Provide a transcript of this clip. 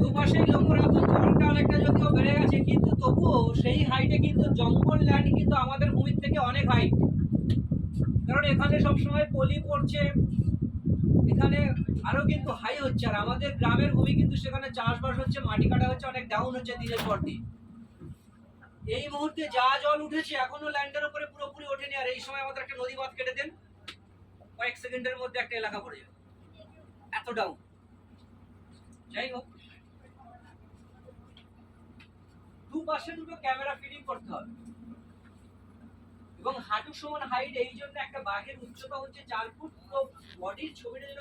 দুপাশেই লক্ষ্য রাখুন, জলটা অনেকটা যদিও বেড়ে গেছে, কিন্তু তবুও সেই হাইটে কিন্তু জঙ্গল ল্যান্ড কিন্তু আমাদের ভূমির থেকে অনেক হাইট। কারণ এখানে সবসময় পলি পড়ছে, এখানে আরো কিন্তু হাই হচ্ছে। আর আমাদের গ্রামের ভূমি কিন্তু সেখানে চাষবাস হচ্ছে, মাটি কাটা হচ্ছে, অনেক ডাউন হচ্ছে দিনের পর দিন। এই মুহূর্তে যা জল উঠেছে এখনো ল্যান্ডের উপরে পুরোপুরি ওঠেনি। আর এই সময় আমাদের একটা নদী বাঁধ কেটে দেন, কয়েক সেকেন্ডের মধ্যে একটা এলাকা পড়ে যাবে, এত ডাউন। যাই হোক, দুপাশে দুটো ক্যামেরা ফিটিং করতে হবে এবং হাঁটু সমান হাইট। এই জন্য একটা বাঘের উচ্চতা হচ্ছে 4 ফুট, তো বডির ছবিটা